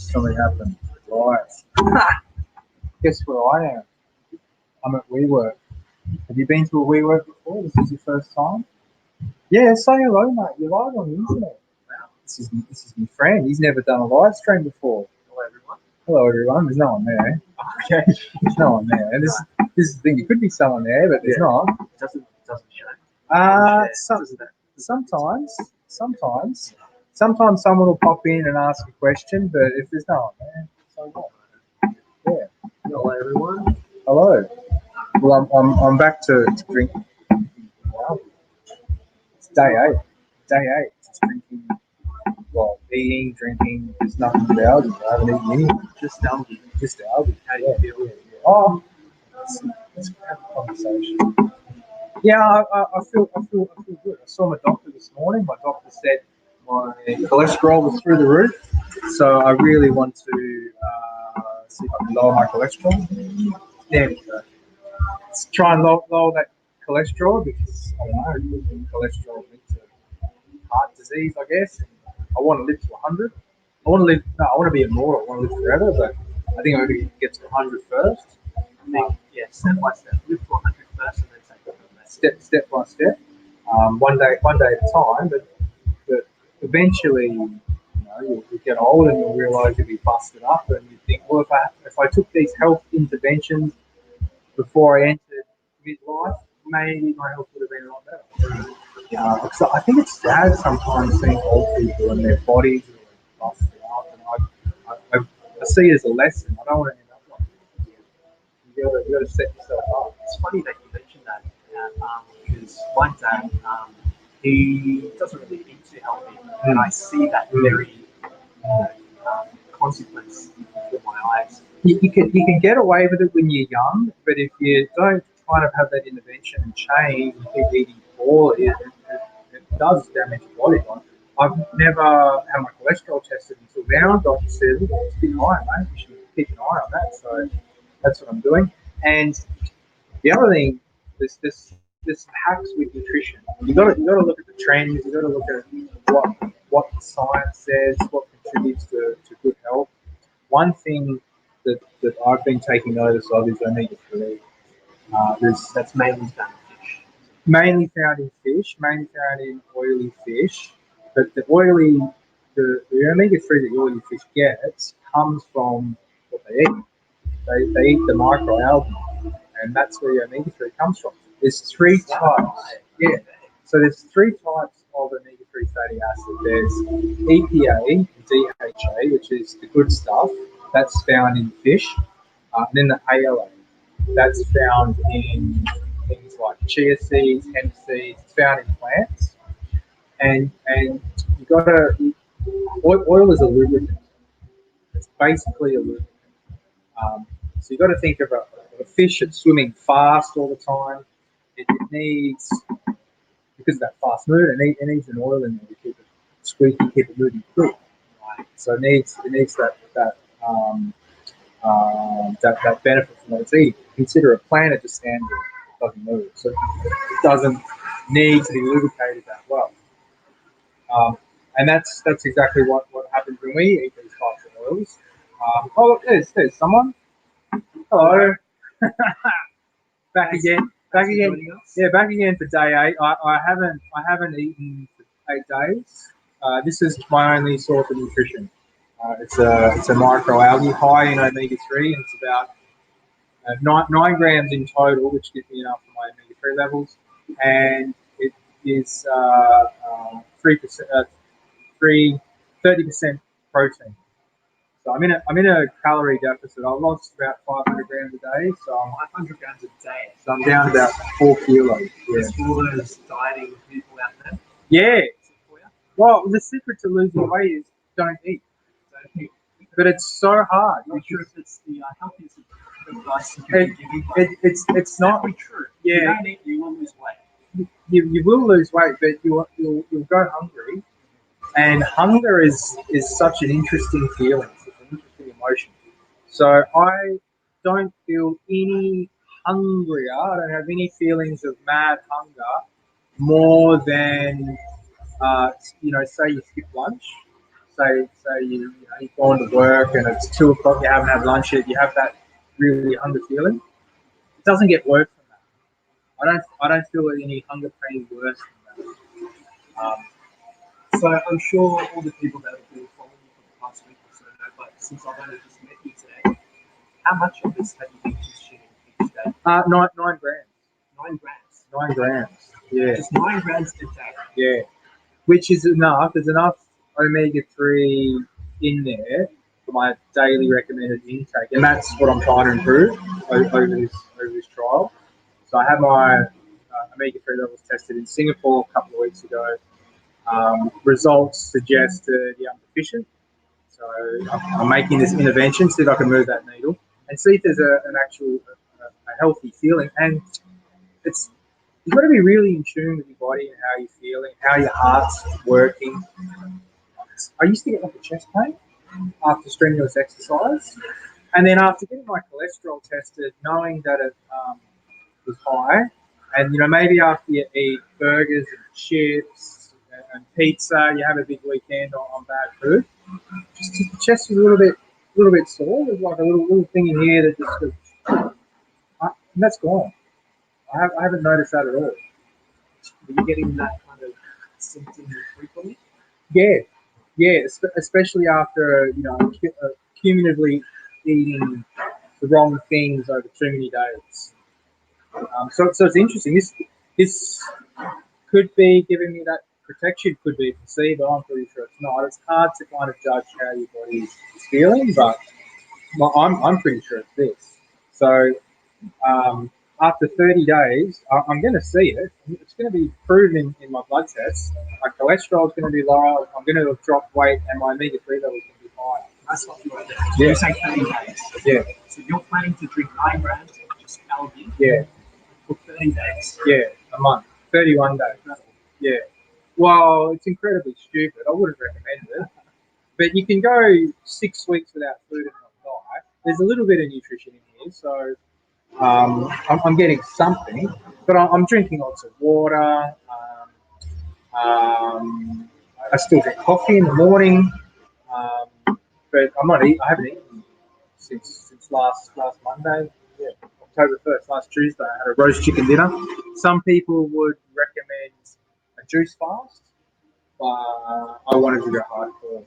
Something happened. Right. Guess where I am? I'm at WeWork. Have you been to a WeWork before? This is your first time? Yeah, say hello, mate. You're live on the internet. Wow. This is my friend. He's never done a live stream before. Hello, everyone. Hello, everyone. There's no one there. Okay. There's no one there. And this is the thing. There could be someone there, but there's not. Doesn't show. Sometimes someone will pop in and ask a question, but if there's no one there, so what? Yeah. Hello, everyone. Hello. Well, I'm back to drinking. Wow. It's day 8. Day 8. Just drinking. Well, eating, drinking. There's nothing but algae. I haven't eaten anything. Just algae. Just algae. How do you feel? Yeah. Oh, let's have a conversation. Yeah, I feel good. I saw my doctor this morning. My doctor said my cholesterol was through the roof, so I really want to see if I can lower my cholesterol. There we go. Let's try and lower that cholesterol because I don't know, cholesterol leads to heart disease, I guess. I want to live to 100. I want to be immortal. I want to live forever, but I think I'm going to get to 100 first. Step by step. Live to 100 first, and then take it from there. Step by step, one day at a time. But eventually, you'll get old and you'll realise you'll be busted up, and you think, well, if I took these health interventions before I entered midlife, maybe my health would have been a lot better. So I think it's sad sometimes seeing old people and their bodies are busted up, and I see it as a lesson. I don't want to end up like that. You got to set yourself up. It's funny that you mentioned that because my dad, he doesn't really eat too healthy, and I see that very consequence with my eyes. You can get away with it when you're young, but if you don't kind of have that intervention and change and keep eating poorly, it does damage your body. I've never had my cholesterol tested until now. Doctor said it's a bit high, mate. You should keep an eye on that. So that's what I'm doing. And the other thing, this hacks with nutrition. You got to look at the trends. You got to look at what the science says, what contributes to good health. One thing that I've been taking notice of is omega-3. That's mainly found in fish. Mainly found in fish, mainly found in oily fish. But the omega-3 that the oily fish gets comes from what they eat. They eat the microalgae, and that's where the omega-3 comes from. There's 3 types. Yeah. So there's 3 types of omega-3 fatty acid. There's EPA and DHA, which is the good stuff. That's found in fish. And then the ALA. That's found in things like chia seeds, hemp seeds. It's found in plants. And you gotta oil is a lubricant. It's basically a lubricant. So you got to think of a fish that's swimming fast all the time. It needs, because of that fast movement, it needs an oil in there to keep it squeaky, keep it moving quick. So it needs that benefit from what it's eating. Consider a plant that just stands there, it doesn't move, so it doesn't need to be lubricated that well. And that's exactly what happens when we eat these types of oils. Look, there's someone. Hello. Back again. Yeah, back again for day 8. I haven't eaten for 8 days. This is my only source of nutrition. It's a microalgae high in omega-3, and it's about 9 grams in total, which gives me enough for my omega-3 levels, and it is 30% protein. So I'm in a calorie deficit. I've lost about 500 grams a day, so 500 grams a day. So I'm down about 4 kilos. Yeah. Just for those dieting people out there. Yeah. Well, the secret to losing weight is don't eat. But it's so hard. I'm not sure if it's the healthiest advice you can give. It's not true. Yeah. You don't eat, you will lose weight. You will lose weight, but you'll go hungry. And hunger is such an interesting feeling, such an interesting emotion. So I don't feel any hungrier. I don't have any feelings of mad hunger more than say you skip lunch. say you've gone to work and it's 2 o'clock, you haven't had lunch yet, you have that really hunger feeling. It doesn't get worse than that. I don't feel any hunger pain worse than that. So I'm sure all the people that have been following you for the past week or so know, but since I've only just met you today, how much of this have you been consuming each day? 9 grams. 9 grams. 9 grams. Yeah. Just 9 grams a day. Yeah. Which is enough. There's enough omega-3 in there for my daily recommended intake, and that's what I'm trying to improve over this trial. So I had my omega-3 levels tested in Singapore a couple of weeks ago. Results suggested I'm deficient, so I'm making this intervention, see if I can move that needle and see if there's an actual a healthy feeling. And it's you've got to be really in tune with your body and how you're feeling, how your heart's working. I used to get like a chest pain after strenuous exercise, and then after getting my cholesterol tested, knowing that it was high, and maybe after you eat burgers and chips and pizza, you have a big weekend on bad food. Just the chest was a little bit sore. There's like a little thing in here that and that's gone. I haven't noticed that at all. Are you getting that kind of symptom frequently? Yeah, yeah, especially after cumulatively eating the wrong things over too many days. So it's interesting. This could be giving me that protection, could be placebo. I'm pretty sure it's not. It's hard to kind of judge how your body is feeling, but I'm pretty sure it's this. So um, after 30 days, I'm going to see it. It's going to be proven in my blood tests. My cholesterol is going to be lower. I'm going to have dropped weight, and my omega-3 level is going to be higher. That's what you right there. So Yeah. you say 30 days. Yeah. So you're planning to drink 9 grams of just algae Yeah. for 30 days. Yeah. A month. 31 days. Yeah. Well, it's incredibly stupid. I wouldn't recommend it. But you can go 6 weeks without food and not die. There's a little bit of nutrition in here, so I'm getting something. But I'm drinking lots of water. I still drink coffee in the morning, but I'm not eat. I haven't eaten since last Monday. Yeah, October 1st, last Tuesday. I had a roast chicken dinner. Some people would recommend a juice fast, but I wanted to go hardcore.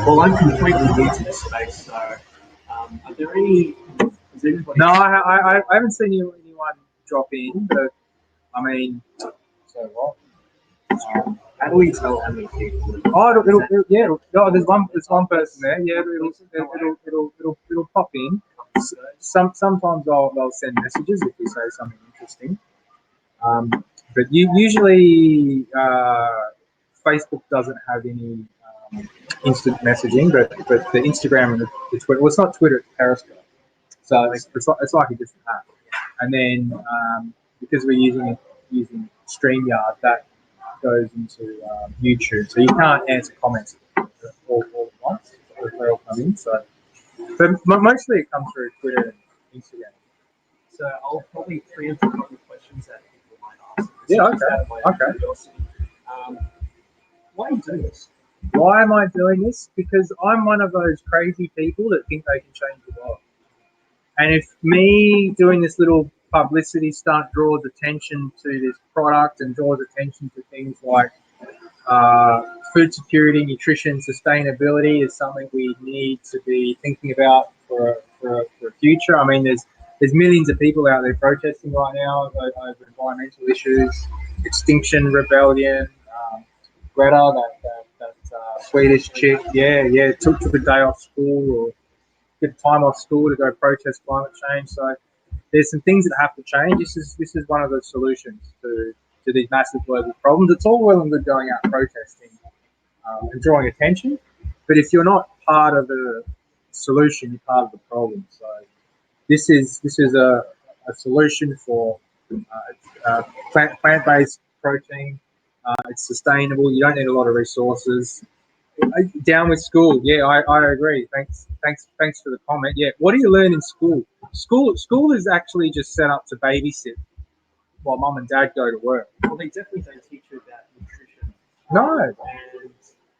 Well, I'm completely new to this space, so are there any? Is anybody? No, I haven't seen anyone drop in, but I mean, so what? How do we tell how many people? There's one person there. Yeah, it'll pop in. Sometimes they'll send messages if we say something interesting. But usually Facebook doesn't have any instant messaging, but the Instagram and the Twitter. Well, it's not Twitter, it's Periscope. So it's like a different app. And then because we're using StreamYard, that goes into YouTube, so you can't answer comments all at once. They all come in. So, but mostly it comes through Twitter and Instagram. So I'll probably preempt a couple of questions that people might ask. Yeah. Just out of my own Okay. curiosity. Why are you doing this? Why am I doing this? Because I'm one of those crazy people that think they can change the world. And if me doing this little publicity stunt draws attention to this product and draws attention to things like food security, nutrition, sustainability is something we need to be thinking about for the future. I mean, there's millions of people out there protesting right now over environmental issues, Extinction Rebellion, Greta, that Swedish chick, took a day off school or get time off school to go protest climate change. So there's some things that have to change. This is one of the solutions to these massive global problems. It's all well and good going out protesting and drawing attention, but if you're not part of the solution, you're part of the problem. So this is a solution for plant-based protein. It's sustainable. You don't need a lot of resources. Down with school. Yeah, I agree. Thanks for the comment. Yeah, what do you learn in school? School is actually just set up to babysit while mum and dad go to work. Well, they definitely don't teach you about nutrition. No. And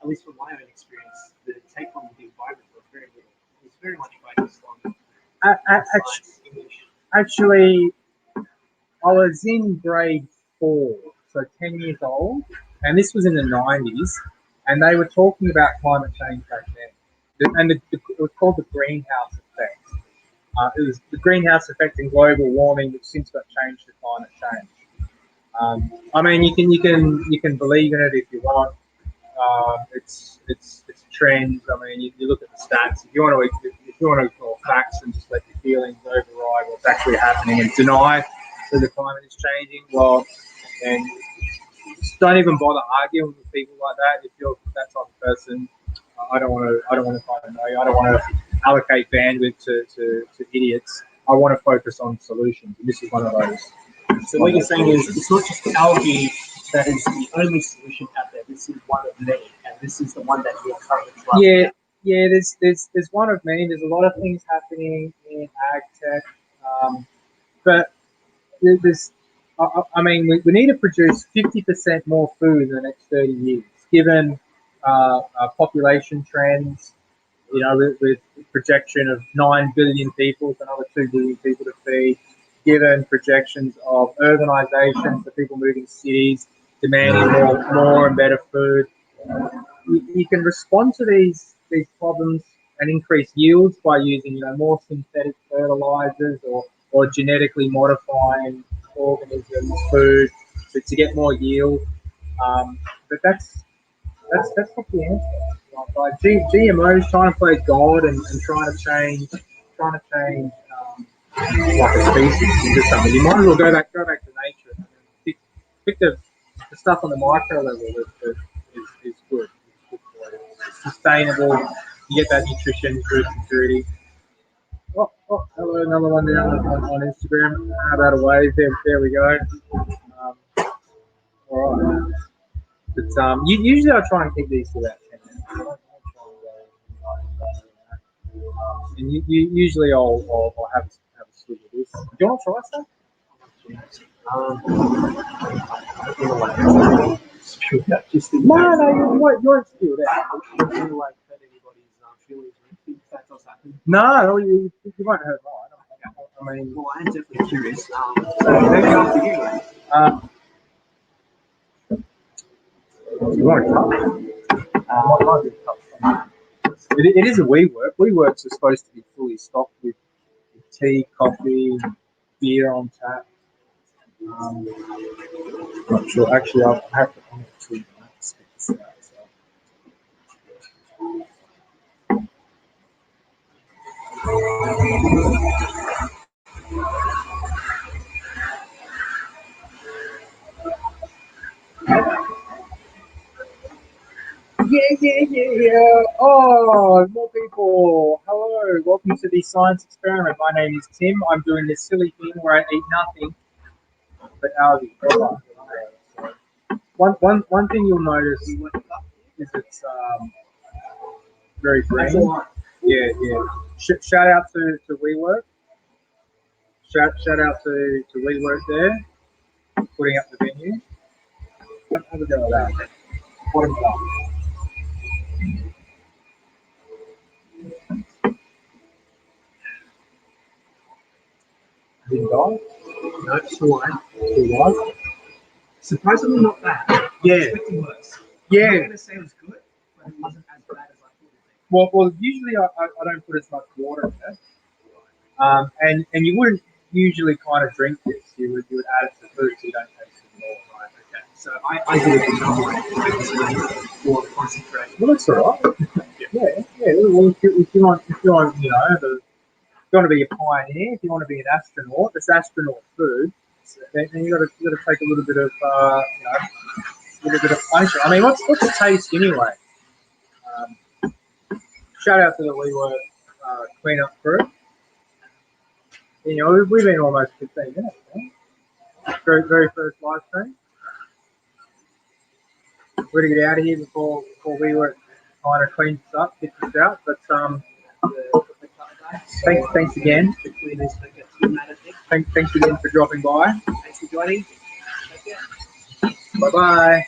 a at least from my own experience, the take on the environment was very little. It was very much focused on science, English. Actually, I was in grade 4, so 10 years old, and this was in the 90s, and they were talking about climate change back then. And it was called the greenhouse effect. It was the greenhouse effect in global warming, which since got changed to climate change. I mean, you can believe in it if you want. It's a trend. I mean, you look at the stats. If you want to ignore facts and just let your feelings override what's actually happening and deny that the climate is changing, well, then just don't even bother arguing with people like that. If you're that type of person, I don't want to. I don't want to kind of know you. I don't want to allocate bandwidth to idiots. I want to focus on solutions, and this is one of those. So what you're saying is it's not just algae that is the only solution out there. This is one of many, and this is the one that you're currently trying. Yeah. There's one of many. There's a lot of things happening in ag tech, but there's. I mean, we need to produce 50% more food in the next 30 years, given population trends. With projection of 9 billion people, so another 2 billion people to feed, given projections of urbanisation, so people moving to cities, demanding more and better food. You can respond to these problems and increase yields by using more synthetic fertilizers or genetically modifying organisms, food to get more yield. But that's not the answer. Like GMOs trying to play God and trying to change like a species into something. You might as well go back to nature and pick the stuff on the micro level that is good. It's sustainable. You get that nutrition, food security. Hello, another one there on Instagram. How about a wave? There we go. All right. But usually I try and keep these to about 10 minutes. And usually I'll have a swig of this. Do you want to try some? No, you're spewed out. No, you won't hurt mine. I mean, well, I'm definitely curious. So maybe after you. You want a cup? Might be a cup. It is a WeWork. WeWorks are supposed to be fully stocked with tea, coffee, beer on tap. I'm not sure. Actually, I'll have to speak this out. Yeah. Oh, more people. Hello. Welcome to the science experiment. My name is Tim. I'm doing this silly thing where I eat nothing but algae. One thing you'll notice is it's very green. Yeah. Shout out to WeWork. Shout out to WeWork there, putting up the venue. Have a go at that. Bottom up. Didn't die? No, still alive. Still alive? Surprisingly not bad. Yeah. I was expecting worse. Yeah. I'm not going to say it was good, but it wasn't as bad as I thought it Well, would usually I don't put as much water in it. And you wouldn't usually kind of drink this. You would add it to food so you don't taste it at all. Right, okay. So I did it become like for the concentration. Well, that's all right. Yeah. Well, if you want, if you want to be a pioneer, if you want to be an astronaut, this astronaut food, then you got to take a little bit of a little bit of punishment. I mean, what's the taste anyway? Shout out to the WeWork cleanup crew. We've been almost 15 minutes. Very first live stream. We're to get out of here before WeWork kind of cleans us up, gets us out. But thanks again. Thanks again for dropping by. Thanks for joining. Bye bye.